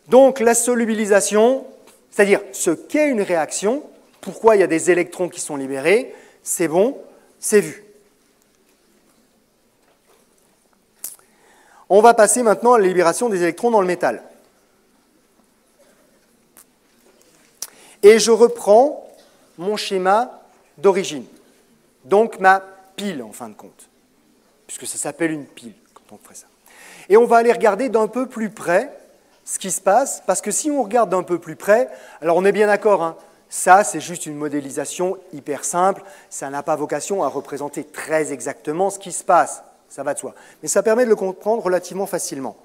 Donc la solubilisation, c'est-à-dire ce qu'est une réaction, pourquoi il y a des électrons qui sont libérés, c'est bon, c'est vu. On va passer maintenant à la libération des électrons dans le métal. Et je reprends mon schéma d'origine, donc ma pile en fin de compte, puisque ça s'appelle une pile quand on ferait ça. Et on va aller regarder d'un peu plus près ce qui se passe, parce que si on regarde d'un peu plus près, alors on est bien d'accord, hein, ça c'est juste une modélisation hyper simple, ça n'a pas vocation à représenter très exactement ce qui se passe, ça va de soi, mais ça permet de le comprendre relativement facilement.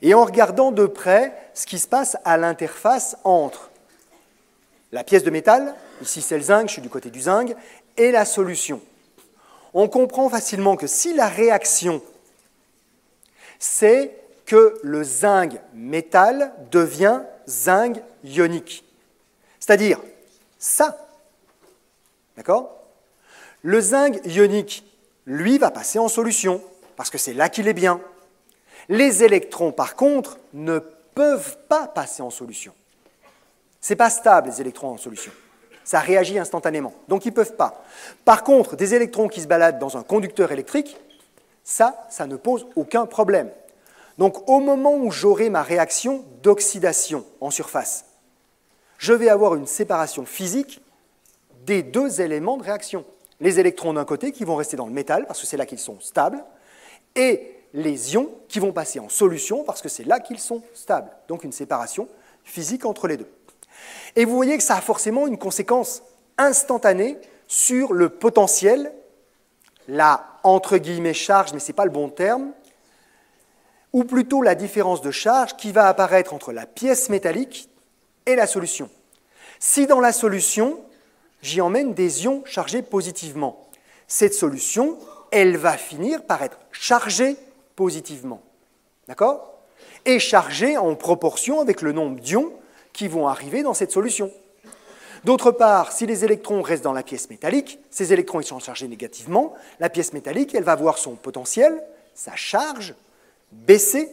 Et en regardant de près ce qui se passe à l'interface entre la pièce de métal, ici c'est le zinc, je suis du côté du zinc, et la solution. On comprend facilement que si la réaction, c'est que le zinc métal devient zinc ionique, c'est-à-dire ça, d'accord? Le zinc ionique, lui, va passer en solution, parce que c'est là qu'il est bien. Les électrons, par contre, ne peuvent pas passer en solution. Ce n'est pas stable, les électrons en solution. Ça réagit instantanément, donc ils ne peuvent pas. Par contre, des électrons qui se baladent dans un conducteur électrique, ça ne pose aucun problème. Donc au moment où j'aurai ma réaction d'oxydation en surface, je vais avoir une séparation physique des deux éléments de réaction. Les électrons d'un côté qui vont rester dans le métal, parce que c'est là qu'ils sont stables, et les ions qui vont passer en solution, parce que c'est là qu'ils sont stables. Donc une séparation physique entre les deux. Et vous voyez que ça a forcément une conséquence instantanée sur le potentiel, la entre guillemets charge, mais ce n'est pas le bon terme, ou plutôt la différence de charge qui va apparaître entre la pièce métallique et la solution. Si dans la solution, j'y emmène des ions chargés positivement, cette solution, elle va finir par être chargée positivement. D'accord? Et chargée en proportion avec le nombre d'ions qui vont arriver dans cette solution. D'autre part, si les électrons restent dans la pièce métallique, ces électrons ils sont chargés négativement, la pièce métallique elle va voir son potentiel, sa charge, baisser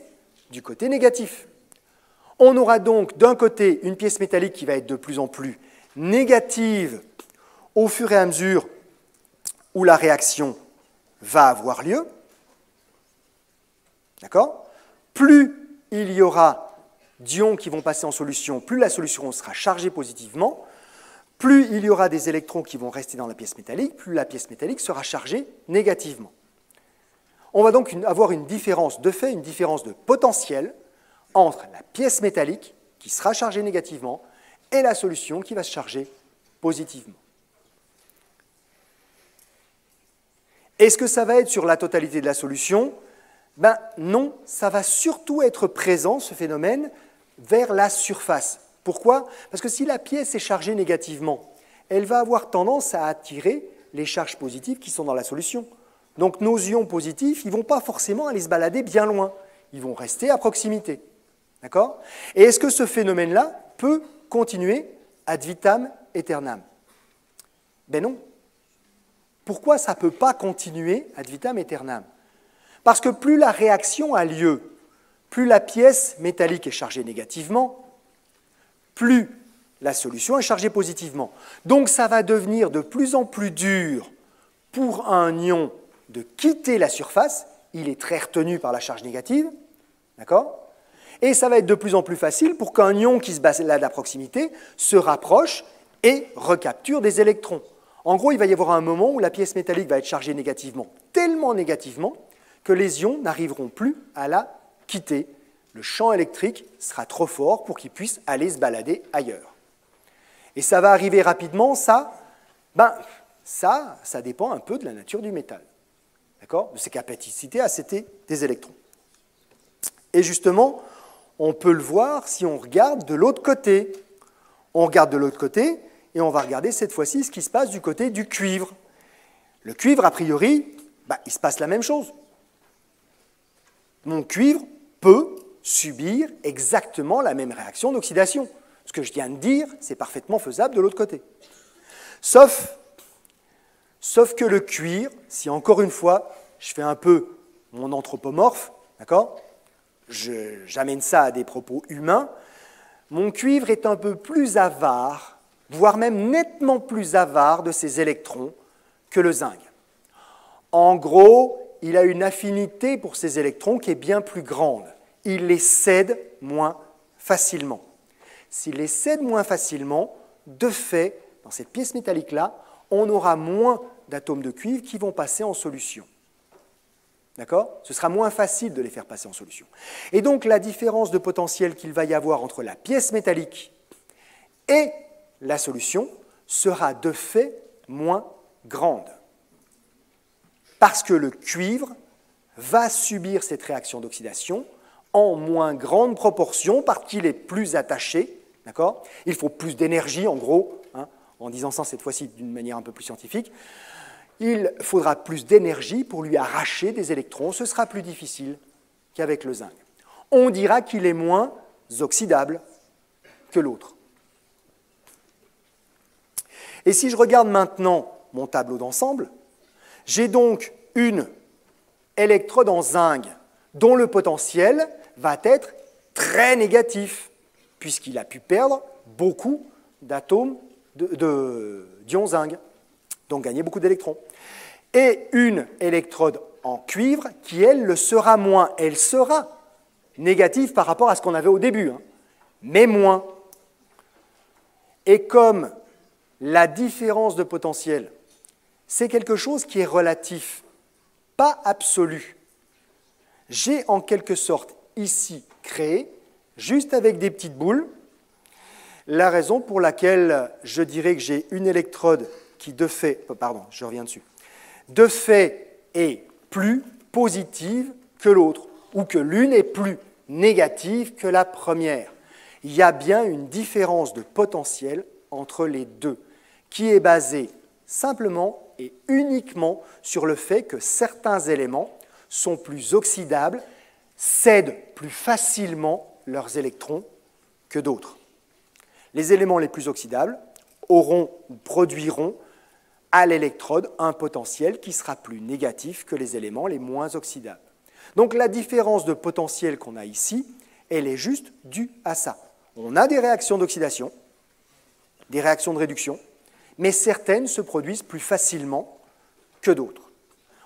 du côté négatif. On aura donc d'un côté une pièce métallique qui va être de plus en plus négative au fur et à mesure où la réaction va avoir lieu. D'accord? Plus il y aura d'ions qui vont passer en solution, plus la solution sera chargée positivement, plus il y aura des électrons qui vont rester dans la pièce métallique, plus la pièce métallique sera chargée négativement. On va donc avoir une différence de fait, une différence de potentiel entre la pièce métallique, qui sera chargée négativement, et la solution qui va se charger positivement. Est-ce que ça va être sur la totalité de la solution? Ben non, ça va surtout être présent, ce phénomène, vers la surface. Pourquoi? Parce que si la pièce est chargée négativement, elle va avoir tendance à attirer les charges positives qui sont dans la solution. Donc nos ions positifs, ils ne vont pas forcément aller se balader bien loin, ils vont rester à proximité. D'accord? Et est-ce que ce phénomène-là peut continuer ad vitam aeternam? Ben non. Pourquoi ça ne peut pas continuer ad vitam aeternam? Parce que plus la réaction a lieu, plus la pièce métallique est chargée négativement, plus la solution est chargée positivement. Donc ça va devenir de plus en plus dur pour un ion de quitter la surface, il est très retenu par la charge négative, d'accord? Et ça va être de plus en plus facile pour qu'un ion qui se balade à proximité se rapproche et recapture des électrons. En gros, il va y avoir un moment où la pièce métallique va être chargée négativement, tellement négativement, que les ions n'arriveront plus à la quitter. Le champ électrique sera trop fort pour qu'ils puissent aller se balader ailleurs. Et ça va arriver rapidement, ça dépend un peu de la nature du métal, d'accord? De ses capacités à accepter des électrons. Et justement, on peut le voir si on regarde de l'autre côté. On regarde de l'autre côté et on va regarder cette fois-ci ce qui se passe du côté du cuivre. Le cuivre, a priori, il se passe la même chose. Mon cuivre peut subir exactement la même réaction d'oxydation. Ce que je viens de dire, c'est parfaitement faisable de l'autre côté. Sauf que le cuivre, si encore une fois, je fais un peu mon anthropomorphe, d'accord? j'amène ça à des propos humains, mon cuivre est un peu plus avare, voire même nettement plus avare de ses électrons que le zinc. En gros, il a une affinité pour ces électrons qui est bien plus grande. Il les cède moins facilement. S'il les cède moins facilement, de fait, dans cette pièce métallique-là, on aura moins d'atomes de cuivre qui vont passer en solution. D'accord? Ce sera moins facile de les faire passer en solution. Et donc, la différence de potentiel qu'il va y avoir entre la pièce métallique et la solution sera de fait moins grande. Parce que le cuivre va subir cette réaction d'oxydation en moins grande proportion parce qu'il est plus attaché. D'accord? Il faut plus d'énergie, en gros, hein, en disant ça cette fois-ci d'une manière un peu plus scientifique. Il faudra plus d'énergie pour lui arracher des électrons. Ce sera plus difficile qu'avec le zinc. On dira qu'il est moins oxydable que l'autre. Et si je regarde maintenant mon tableau d'ensemble, j'ai donc une électrode en zinc dont le potentiel va être très négatif, puisqu'il a pu perdre beaucoup d'atomes d'ion zinc, donc gagner beaucoup d'électrons. Et une électrode en cuivre qui, elle, le sera moins. Elle sera négative par rapport à ce qu'on avait au début, hein, mais moins. Et comme la différence de potentiel, c'est quelque chose qui est relatif, pas absolu, j'ai en quelque sorte ici créé, juste avec des petites boules, la raison pour laquelle je dirais que j'ai une électrode qui de fait, de fait est plus positive que l'autre, ou que l'une est plus négative que la première. Il y a bien une différence de potentiel entre les deux, qui est basée simplement et uniquement sur le fait que certains éléments sont plus oxydables, cèdent plus facilement leurs électrons que d'autres. Les éléments les plus oxydables auront ou produiront à l'électrode un potentiel qui sera plus négatif que les éléments les moins oxydables. Donc la différence de potentiel qu'on a ici, elle est juste due à ça. On a des réactions d'oxydation, des réactions de réduction, mais certaines se produisent plus facilement que d'autres.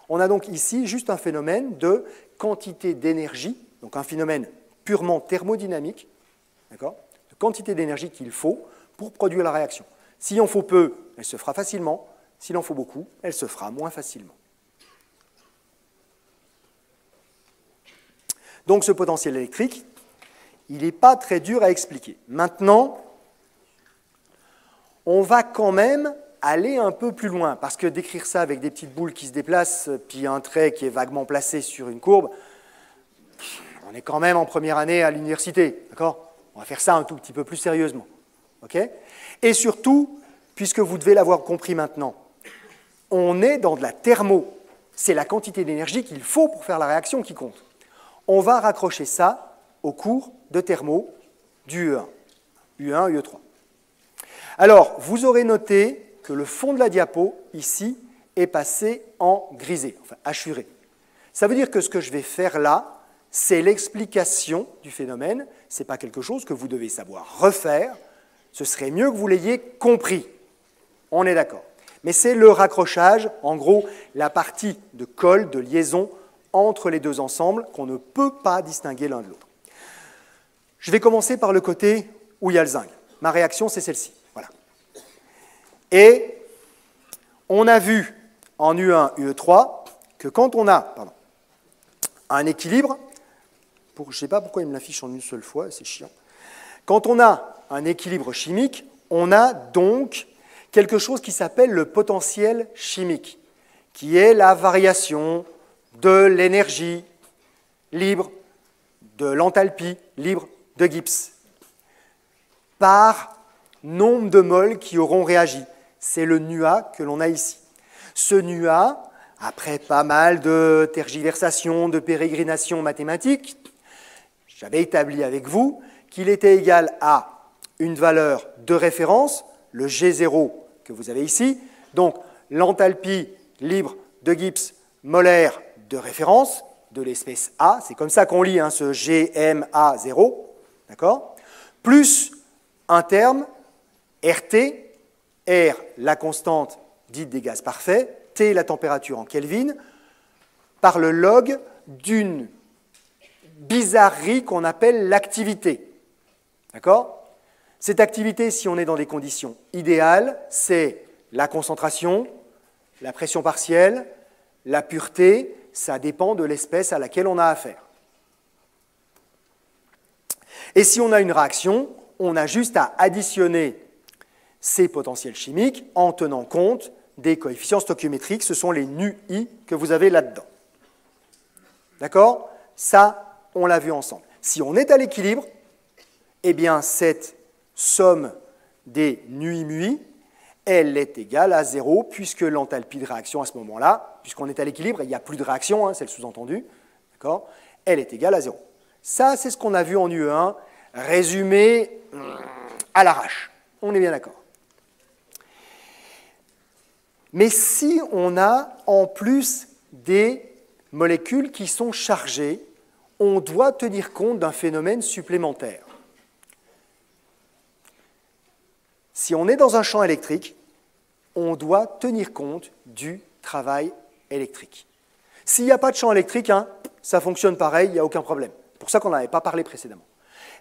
On a donc ici juste un phénomène de quantité d'énergie, donc un phénomène purement thermodynamique, d'accord, de quantité d'énergie qu'il faut pour produire la réaction. S'il en faut peu, elle se fera facilement. S'il en faut beaucoup, elle se fera moins facilement. Donc ce potentiel électrique, il n'est pas très dur à expliquer. Maintenant, on va quand même aller un peu plus loin, parce que décrire ça avec des petites boules qui se déplacent, puis un trait qui est vaguement placé sur une courbe, on est quand même en première année à l'université, d'accord? On va faire ça un tout petit peu plus sérieusement, ok? Et surtout, puisque vous devez l'avoir compris maintenant, on est dans de la thermo. C'est la quantité d'énergie qu'il faut pour faire la réaction qui compte. On va raccrocher ça au cours de thermo du UE1, UE1, UE3. Alors, vous aurez noté que le fond de la diapo, ici, est passé en grisé, enfin hachuré. Ça veut dire que ce que je vais faire là, c'est l'explication du phénomène. Ce n'est pas quelque chose que vous devez savoir refaire. Ce serait mieux que vous l'ayez compris. On est d'accord. Mais c'est le raccrochage, en gros, la partie de colle, de liaison entre les deux ensembles qu'on ne peut pas distinguer l'un de l'autre. Je vais commencer par le côté où il y a le zinc. Ma réaction, c'est celle-ci. Voilà. Et on a vu en UE1, UE3 que quand on a un équilibre, je ne sais pas pourquoi il me l'affiche en une seule fois, c'est chiant. Quand on a un équilibre chimique, on a donc quelque chose qui s'appelle le potentiel chimique, qui est la variation de l'énergie libre, de l'enthalpie libre de Gibbs, par nombre de moles qui auront réagi. C'est le NUA que l'on a ici. Ce NUA, après pas mal de tergiversations, de pérégrinations mathématiques, j'avais établi avec vous qu'il était égal à une valeur de référence, le G0 que vous avez ici, donc l'enthalpie libre de Gibbs molaire de référence, de l'espèce A, c'est comme ça qu'on lit hein, ce GMA0, d'accord, plus un terme, RT, R, la constante dite des gaz parfaits, T, la température en Kelvin, par le log d'une bizarrerie qu'on appelle l'activité. D'accord? Cette activité, si on est dans des conditions idéales, c'est la concentration, la pression partielle, la pureté, ça dépend de l'espèce à laquelle on a affaire. Et si on a une réaction, on a juste à additionner ces potentiels chimiques en tenant compte des coefficients stoichiométriques, ce sont les nu-i que vous avez là-dedans. D'accord? Ça, on l'a vu ensemble. Si on est à l'équilibre, eh bien, cette somme des nu-i-mu-i, elle est égale à 0, puisque l'enthalpie de réaction à ce moment-là, puisqu'on est à l'équilibre, il n'y a plus de réaction, hein, c'est le sous-entendu, d'accord? Elle est égale à 0. Ça, c'est ce qu'on a vu en UE1, résumé à l'arrache. On est bien d'accord. Mais si on a en plus des molécules qui sont chargées, on doit tenir compte d'un phénomène supplémentaire. Si on est dans un champ électrique, on doit tenir compte du travail électrique. S'il n'y a pas de champ électrique, hein, ça fonctionne pareil, il n'y a aucun problème. C'est pour ça qu'on n'avait pas parlé précédemment.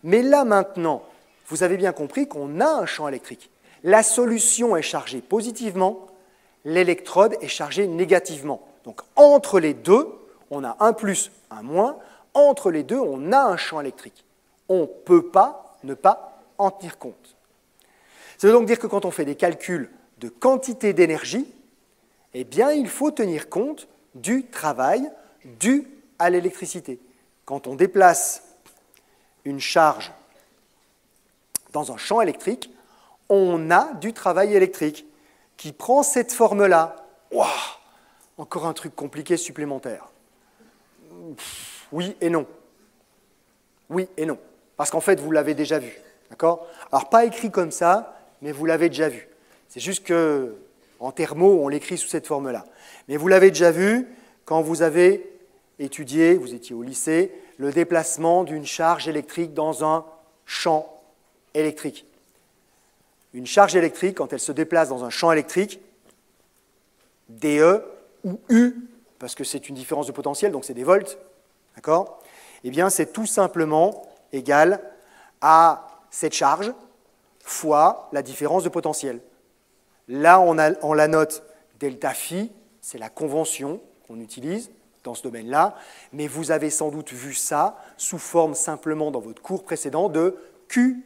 Mais là maintenant, vous avez bien compris qu'on a un champ électrique. La solution est chargée positivement, l'électrode est chargée négativement. Donc entre les deux, on a un plus, un moins. Entre les deux, on a un champ électrique. On ne peut pas ne pas en tenir compte. Ça veut donc dire que quand on fait des calculs de quantité d'énergie, eh bien, il faut tenir compte du travail dû à l'électricité. Quand on déplace une charge dans un champ électrique, on a du travail électrique qui prend cette forme-là. Waouh, encore un truc compliqué supplémentaire. Oui et non. Oui et non. Parce qu'en fait, vous l'avez déjà vu. D'accord? Alors, pas écrit comme ça, mais vous l'avez déjà vu. C'est juste qu'en thermo, on l'écrit sous cette forme-là. Mais vous l'avez déjà vu quand vous avez étudié, vous étiez au lycée, le déplacement d'une charge électrique dans un champ électrique. Une charge électrique, quand elle se déplace dans un champ électrique, DE ou U, parce que c'est une différence de potentiel, donc c'est des volts, d'accord? Eh bien, c'est tout simplement égal à cette charge fois la différence de potentiel. Là, on la note delta phi, c'est la convention qu'on utilise dans ce domaine-là, mais vous avez sans doute vu ça sous forme simplement dans votre cours précédent de QU.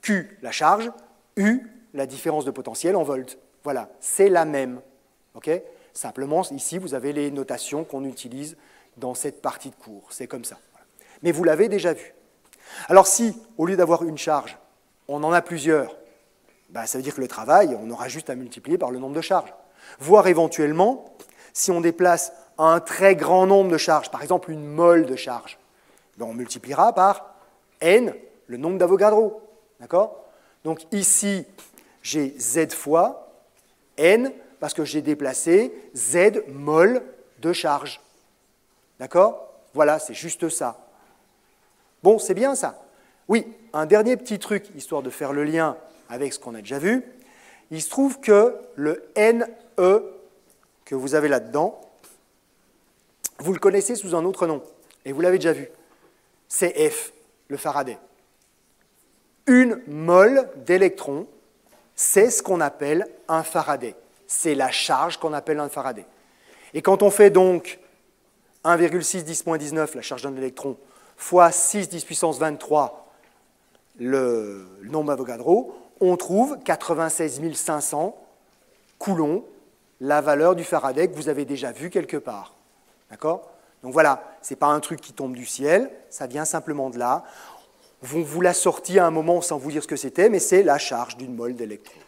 Q, la charge, U, la différence de potentiel en volts. Voilà, c'est la même. Okay? Simplement, ici, vous avez les notations qu'on utilise dans cette partie de cours. C'est comme ça. Voilà. Mais vous l'avez déjà vu. Alors si, au lieu d'avoir une charge, on en a plusieurs, ben, ça veut dire que le travail, on aura juste à multiplier par le nombre de charges. Voire éventuellement, si on déplace un très grand nombre de charges, par exemple une mole de charge, ben, on multipliera par N, le nombre d'Avogadro. D'accord? Donc ici, j'ai Z fois N, parce que j'ai déplacé Z mol de charge. D'accord? Voilà, c'est juste ça. Bon, c'est bien ça. Oui, un dernier petit truc, histoire de faire le lien avec ce qu'on a déjà vu. Il se trouve que le NE que vous avez là-dedans, vous le connaissez sous un autre nom, et vous l'avez déjà vu. C'est F, le Faraday. Une mole d'électrons, c'est ce qu'on appelle un Faraday. C'est la charge qu'on appelle un Faraday. Et quand on fait donc 1,6 10-19, la charge d'un électron, fois 6 10 puissance 23, le nombre d'Avogadro, on trouve 96 500 coulombs, la valeur du Faraday que vous avez déjà vu quelque part. D'accord? Donc voilà, ce n'est pas un truc qui tombe du ciel, ça vient simplement de là. On vous l'a sorti à un moment sans vous dire ce que c'était, mais c'est la charge d'une mole d'électrons.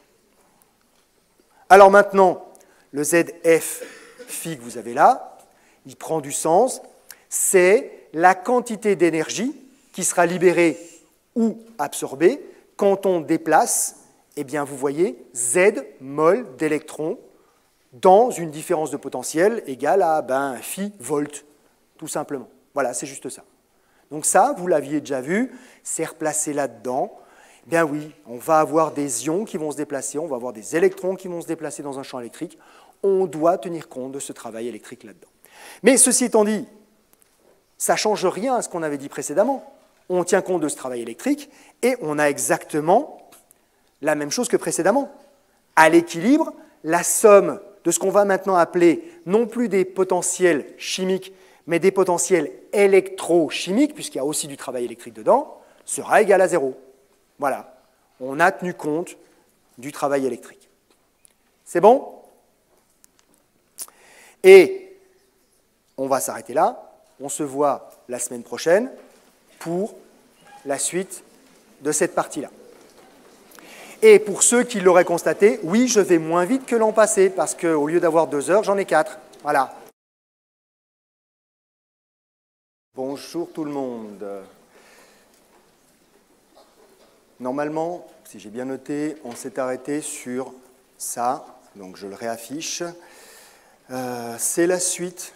Alors maintenant, le ZF phi que vous avez là, il prend du sens, c'est la quantité d'énergie qui sera libérée ou absorbée quand on déplace, eh bien vous voyez, Z mol d'électrons dans une différence de potentiel égale à phi volt. tout simplement. Voilà, c'est juste ça. Donc ça, vous l'aviez déjà vu, c'est replacé là-dedans. Eh bien oui, on va avoir des ions qui vont se déplacer, on va avoir des électrons qui vont se déplacer dans un champ électrique. On doit tenir compte de ce travail électrique là-dedans. Mais ceci étant dit, ça ne change rien à ce qu'on avait dit précédemment. On tient compte de ce travail électrique et on a exactement la même chose que précédemment. À l'équilibre, la somme de ce qu'on va maintenant appeler non plus des potentiels chimiques, mais des potentiels électrochimiques, puisqu'il y a aussi du travail électrique dedans, sera égale à 0. Voilà, on a tenu compte du travail électrique. C'est bon? Et on va s'arrêter là. On se voit la semaine prochaine pour la suite de cette partie-là. Et pour ceux qui l'auraient constaté, oui, je vais moins vite que l'an passé, parce qu'au lieu d'avoir 2 heures, j'en ai 4. Voilà. Bonjour tout le monde. Normalement, si j'ai bien noté, on s'est arrêté sur ça, donc je le réaffiche. C'est la suite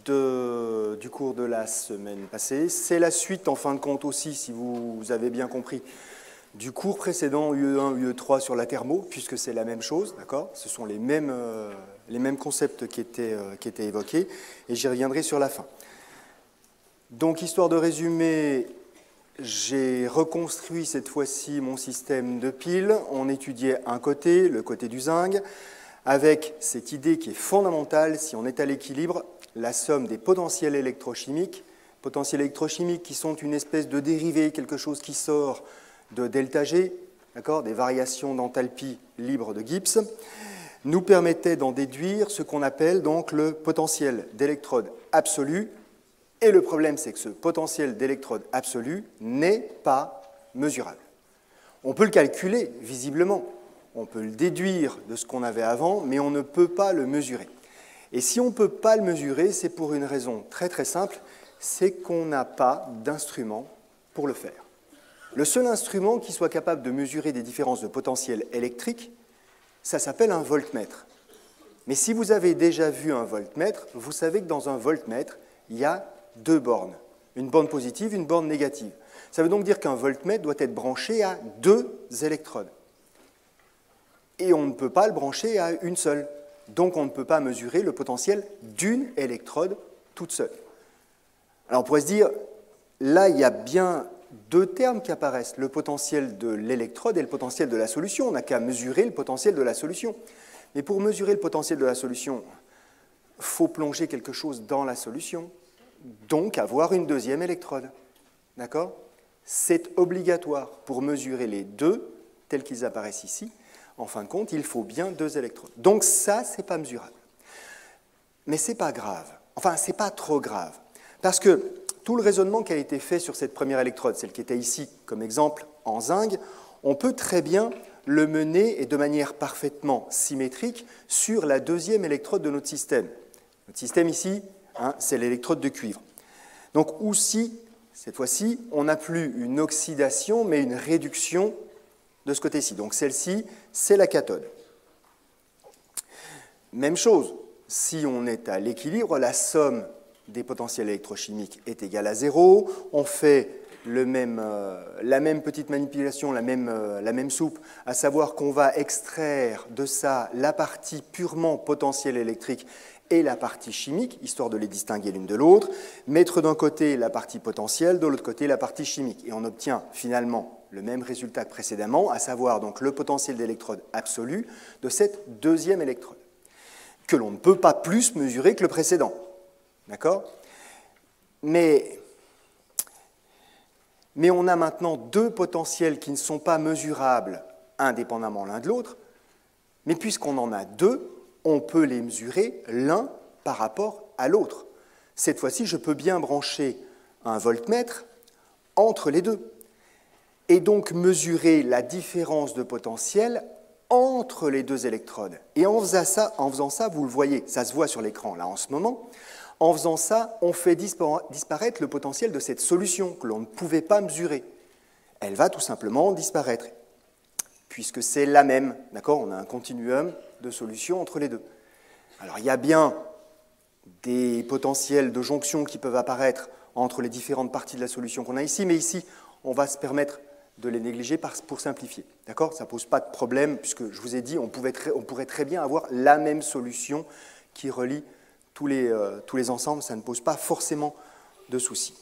du cours de la semaine passée. C'est la suite, en fin de compte aussi, si vous avez bien compris, du cours précédent UE1, UE3 sur la thermo, puisque c'est la même chose, d'accord? Ce sont les mêmes concepts qui étaient évoqués, et j'y reviendrai sur la fin. Donc, histoire de résumer, j'ai reconstruit cette fois-ci mon système de piles. On étudiait un côté, le côté du zinc, avec cette idée qui est fondamentale, si on est à l'équilibre, la somme des potentiels électrochimiques qui sont une espèce de dérivé, quelque chose qui sort de delta G, des variations d'enthalpie libre de Gibbs, nous permettait d'en déduire ce qu'on appelle donc le potentiel d'électrode absolu. Et le problème, c'est que ce potentiel d'électrode absolu n'est pas mesurable. On peut le calculer, visiblement. On peut le déduire de ce qu'on avait avant, mais on ne peut pas le mesurer. Et si on ne peut pas le mesurer, c'est pour une raison très très simple, c'est qu'on n'a pas d'instrument pour le faire. Le seul instrument qui soit capable de mesurer des différences de potentiel électrique, ça s'appelle un voltmètre. Mais si vous avez déjà vu un voltmètre, vous savez que dans un voltmètre, il y a 2 bornes, une borne positive, une borne négative. Ça veut donc dire qu'un voltmètre doit être branché à 2 électrodes. Et on ne peut pas le brancher à une seule. Donc on ne peut pas mesurer le potentiel d'une électrode toute seule. Alors on pourrait se dire, là il y a bien 2 termes qui apparaissent, le potentiel de l'électrode et le potentiel de la solution. On n'a qu'à mesurer le potentiel de la solution. Mais pour mesurer le potentiel de la solution, il faut plonger quelque chose dans la solution, donc avoir une 2e électrode. D'accord? C'est obligatoire pour mesurer les 2, tels qu'ils apparaissent ici. En fin de compte, il faut bien 2 électrodes. Donc ça, ce n'est pas mesurable. Mais ce n'est pas grave. Enfin, ce n'est pas trop grave. Parce que tout le raisonnement qui a été fait sur cette première électrode, celle qui était ici comme exemple en zinc, on peut très bien le mener, et de manière parfaitement symétrique, sur la 2e électrode de notre système. Notre système ici, c'est l'électrode de cuivre. Donc aussi, cette fois-ci, on n'a plus une oxydation, mais une réduction de ce côté-ci. Donc celle-ci, c'est la cathode. Même chose, si on est à l'équilibre, la somme des potentiels électrochimiques est égale à 0. On fait la même petite manipulation, la même soupe, à savoir qu'on va extraire de ça la partie purement potentielle électrique et la partie chimique, histoire de les distinguer l'une de l'autre, mettre d'un côté la partie potentielle, de l'autre côté la partie chimique. Et on obtient finalement le même résultat que précédemment, à savoir donc le potentiel d'électrode absolu de cette 2e électrode, que l'on ne peut pas plus mesurer que le précédent. D'accord? Mais on a maintenant 2 potentiels qui ne sont pas mesurables indépendamment l'un de l'autre, mais puisqu'on en a 2, on peut les mesurer l'un par rapport à l'autre. Cette fois-ci, je peux bien brancher un voltmètre entre les 2, et donc mesurer la différence de potentiel entre les 2 électrodes. Et en faisant ça, vous le voyez, ça se voit sur l'écran là en ce moment, en faisant ça, on fait disparaître le potentiel de cette solution que l'on ne pouvait pas mesurer. Elle va tout simplement disparaître, puisque c'est la même, d'accord? On a un continuum de solutions entre les 2. Alors il y a bien des potentiels de jonction qui peuvent apparaître entre les différentes parties de la solution qu'on a ici, mais ici, on va se permettre de les négliger pour simplifier. D'accord? Ça ne pose pas de problème, puisque je vous ai dit, on pourrait très bien avoir la même solution qui relie tous les ensembles, ça ne pose pas forcément de soucis.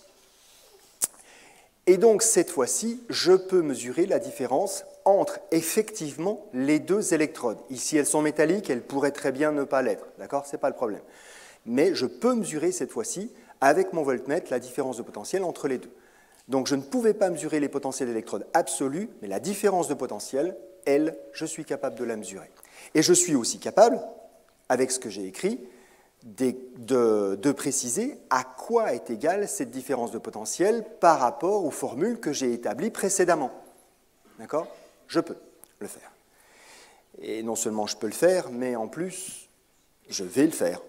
Et donc, cette fois-ci, je peux mesurer la différence entre, effectivement, les deux électrodes. Ici, elles sont métalliques, elles pourraient très bien ne pas l'être, d'accord? Ce n'est pas le problème. Mais je peux mesurer, cette fois-ci, avec mon voltmètre, la différence de potentiel entre les deux. Donc, je ne pouvais pas mesurer les potentiels d'électrodes absolus, mais la différence de potentiel, elle, je suis capable de la mesurer. Et je suis aussi capable, avec ce que j'ai écrit, de préciser à quoi est égale cette différence de potentiel par rapport aux formules que j'ai établies précédemment. D'accord? Je peux le faire. Et non seulement je peux le faire, mais en plus, je vais le faire.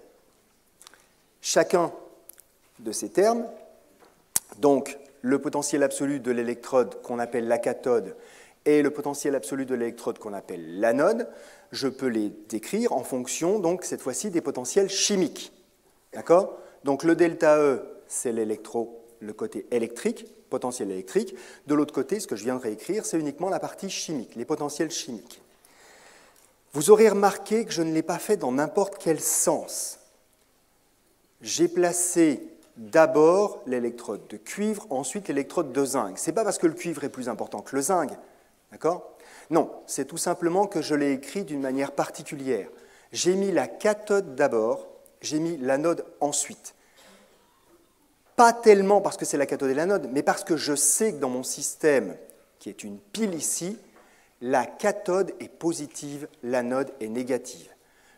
Chacun de ces termes, donc le potentiel absolu de l'électrode qu'on appelle la cathode et le potentiel absolu de l'électrode qu'on appelle l'anode, je peux les décrire en fonction, donc, cette fois-ci, des potentiels chimiques. D'accord? Donc, le delta E, c'est le côté électrique, potentiel électrique. De l'autre côté, ce que je viens de réécrire, c'est uniquement la partie chimique, les potentiels chimiques. Vous aurez remarqué que je ne l'ai pas fait dans n'importe quel sens. J'ai placé d'abord l'électrode de cuivre, ensuite l'électrode de zinc. Ce n'est pas parce que le cuivre est plus important que le zinc. D'accord? Non, c'est tout simplement que je l'ai écrit d'une manière particulière. J'ai mis la cathode d'abord, j'ai mis l'anode ensuite. Pas tellement parce que c'est la cathode et l'anode, mais parce que je sais que dans mon système, qui est une pile ici, la cathode est positive, l'anode est négative.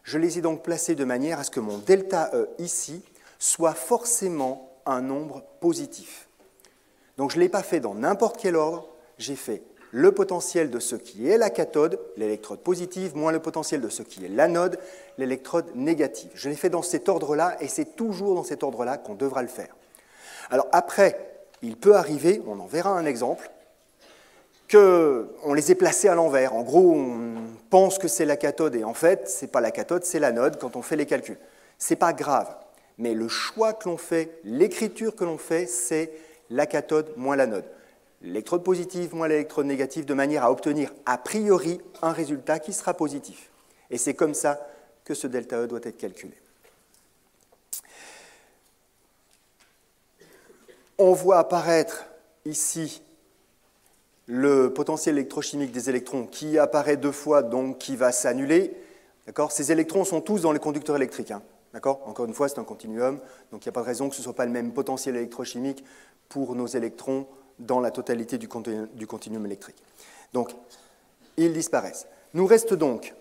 Je les ai donc placés de manière à ce que mon delta E ici soit forcément un nombre positif. Donc je ne l'ai pas fait dans n'importe quel ordre, j'ai fait le potentiel de ce qui est la cathode, l'électrode positive, moins le potentiel de ce qui est l'anode, l'électrode négative. Je l'ai fait dans cet ordre-là, et c'est toujours dans cet ordre-là qu'on devra le faire. Alors après, il peut arriver, on en verra un exemple, qu'on les ait placés à l'envers. En gros, on pense que c'est la cathode, et en fait, ce n'est pas la cathode, c'est l'anode quand on fait les calculs. Ce n'est pas grave, mais le choix que l'on fait, l'écriture que l'on fait, c'est la cathode moins l'anode. L'électrode positive moins l'électrode négative, de manière à obtenir a priori un résultat qui sera positif. Et c'est comme ça que ce delta E doit être calculé. On voit apparaître ici le potentiel électrochimique des électrons qui apparaît deux fois, donc qui va s'annuler. Ces électrons sont tous dans les conducteurs électriques. Encore une fois, c'est un continuum, donc il n'y a pas de raison que ce ne soit pas le même potentiel électrochimique pour nos électrons dans la totalité du continuum électrique. Donc, ils disparaissent. Nous reste donc,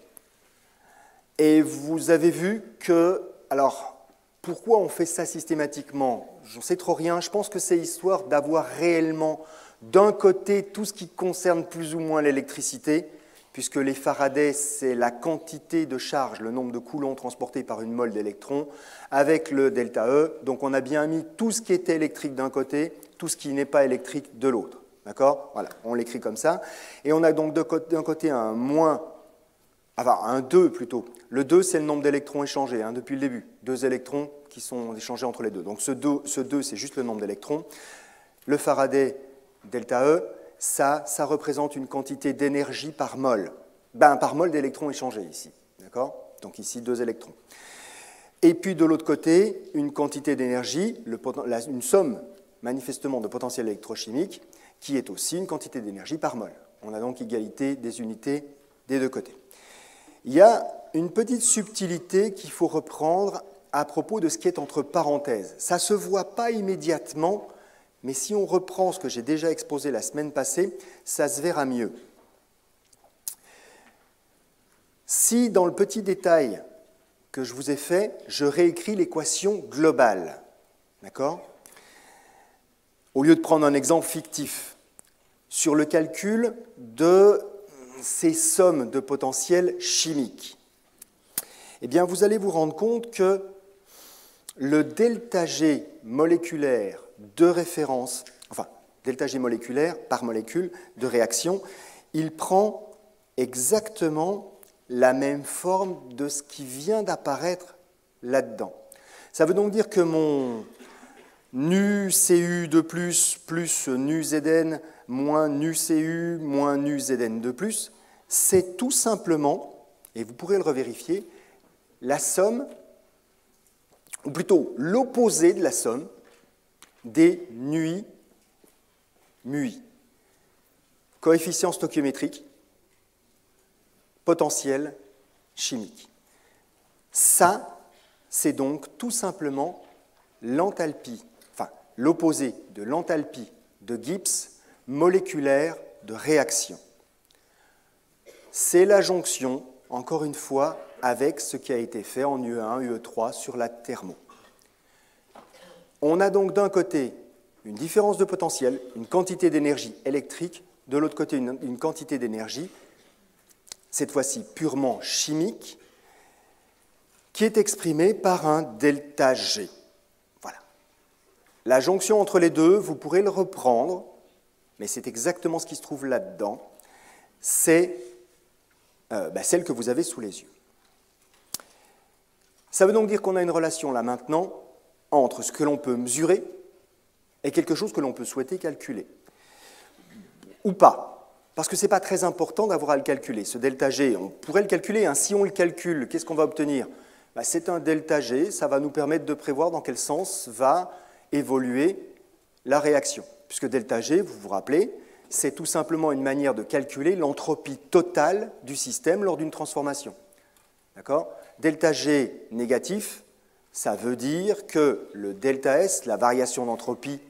et vous avez vu que, alors, pourquoi on fait ça systématiquement? Je ne sais trop rien, je pense que c'est histoire d'avoir réellement, d'un côté, tout ce qui concerne plus ou moins l'électricité, puisque les Faraday, c'est la quantité de charge, le nombre de coulombs transportés par une mole d'électrons, avec le delta E. Donc on a bien mis tout ce qui était électrique d'un côté, tout ce qui n'est pas électrique de l'autre. D'accord? Voilà, on l'écrit comme ça. Et on a donc d'un côté un moins, enfin un 2 plutôt. Le 2, c'est le nombre d'électrons échangés depuis le début. 2 électrons qui sont échangés entre les deux. Donc ce 2 c'est juste le nombre d'électrons. Le Faraday, delta E, ça représente une quantité d'énergie par mol. Par mol d'électrons échangés ici. D'accord? Donc ici, 2 électrons. Et puis de l'autre côté, une quantité d'énergie, une somme manifestement de potentiel électrochimique, qui est aussi une quantité d'énergie par mol. On a donc égalité des unités des deux côtés. Il y a une petite subtilité qu'il faut reprendre à propos de ce qui est entre parenthèses. Ça ne se voit pas immédiatement, mais si on reprend ce que j'ai déjà exposé la semaine passée, ça se verra mieux. Si, dans le petit détail que je vous ai fait, je réécris l'équation globale, d'accord? Au lieu de prendre un exemple fictif, sur le calcul de ces sommes de potentiel chimiques, eh bien, vous allez vous rendre compte que le delta G moléculaire de référence, enfin, delta G moléculaire par molécule de réaction, il prend exactement la même forme de ce qui vient d'apparaître là-dedans. Ça veut donc dire que mon nu Cu de plus nu Zn moins nu Cu moins nu Zn de plus, c'est tout simplement, et vous pourrez le revérifier, la somme, ou plutôt l'opposé de la somme des nui mui. Coefficient stoichiométrique, potentiel chimique. Ça, c'est donc tout simplement l'enthalpie, enfin l'opposé de l'enthalpie de Gibbs moléculaire de réaction. C'est la jonction, encore une fois, avec ce qui a été fait en UE1, UE3 sur la thermo. On a donc d'un côté une différence de potentiel, une quantité d'énergie électrique, de l'autre côté une quantité d'énergie, cette fois-ci purement chimique, qui est exprimée par un delta G. Voilà. La jonction entre les deux, vous pourrez le reprendre, mais c'est exactement ce qui se trouve là-dedans, c'est celle que vous avez sous les yeux. Ça veut donc dire qu'on a une relation là maintenant entre ce que l'on peut mesurer et quelque chose que l'on peut souhaiter calculer. Ou pas, parce que ce n'est pas très important d'avoir à le calculer. Ce delta G, on pourrait le calculer, hein. Si on le calcule, qu'est-ce qu'on va obtenir? C'est un delta G, ça va nous permettre de prévoir dans quel sens va évoluer la réaction. Puisque delta G, vous vous rappelez, c'est tout simplement une manière de calculer l'entropie totale du système lors d'une transformation. D'accord? Delta G négatif, ça veut dire que le delta S, la variation d'entropie,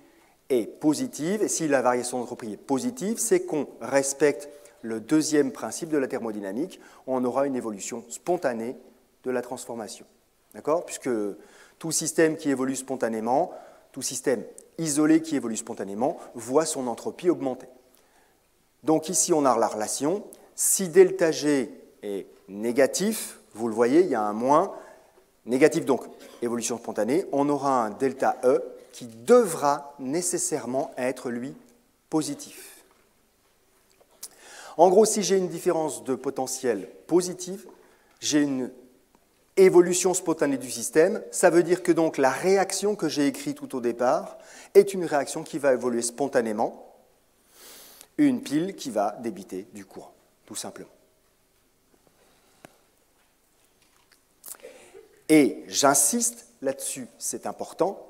est positive. Et si la variation d'entropie est positive, c'est qu'on respecte le deuxième principe de la thermodynamique. On aura une évolution spontanée de la transformation. D'accord? Puisque tout système qui évolue spontanément, tout système isolé qui évolue spontanément, voit son entropie augmenter. Donc ici, on a la relation. Si delta G est négatif, vous le voyez, il y a un moins. Négatif, donc, évolution spontanée. On aura un delta E qui devra nécessairement être, lui, positif. En gros, si j'ai une différence de potentiel positive, j'ai une évolution spontanée du système. Ça veut dire que donc la réaction que j'ai écrite tout au départ est une réaction qui va évoluer spontanément, une pile qui va débiter du courant, tout simplement. Et j'insiste là-dessus, c'est important,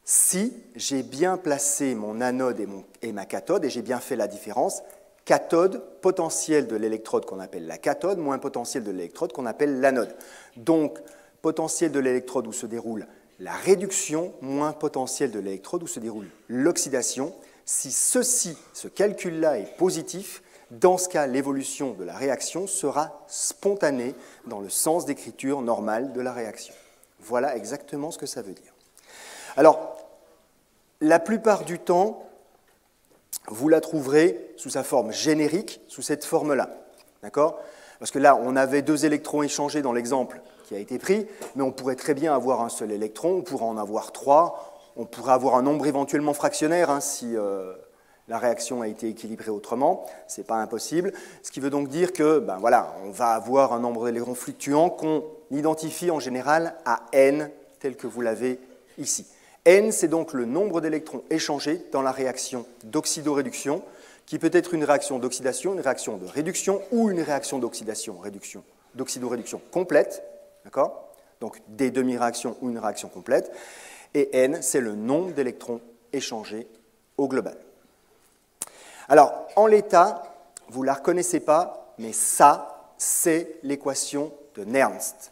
si j'ai bien placé mon anode et ma cathode, et j'ai bien fait la différence, cathode, potentiel de l'électrode qu'on appelle la cathode, moins potentiel de l'électrode qu'on appelle l'anode. Donc, potentiel de l'électrode où se déroule la réduction, moins potentiel de l'électrode où se déroule l'oxydation. Si ce calcul-là est positif, dans ce cas, l'évolution de la réaction sera spontanée dans le sens d'écriture normale de la réaction. Voilà exactement ce que ça veut dire. Alors, la plupart du temps, vous la trouverez sous sa forme générique, sous cette forme-là. D'accord? Parce que là, on avait 2 électrons échangés dans l'exemple qui a été pris, mais on pourrait très bien avoir un seul électron, on pourrait en avoir 3, on pourrait avoir un nombre éventuellement fractionnaire hein, si la réaction a été équilibrée autrement, ce n'est pas impossible. Ce qui veut donc dire que, voilà, on va avoir un nombre d'électrons fluctuants qu'on identifie en général à n, tel que vous l'avez ici. N, c'est donc le nombre d'électrons échangés dans la réaction d'oxydoréduction, qui peut être une réaction d'oxydation, une réaction de réduction ou une réaction d'oxydoréduction complète, d'accord? Donc des demi-réactions ou une réaction complète. Et N, c'est le nombre d'électrons échangés au global. Alors, en l'état, vous ne la reconnaissez pas, mais ça, c'est l'équation de Nernst.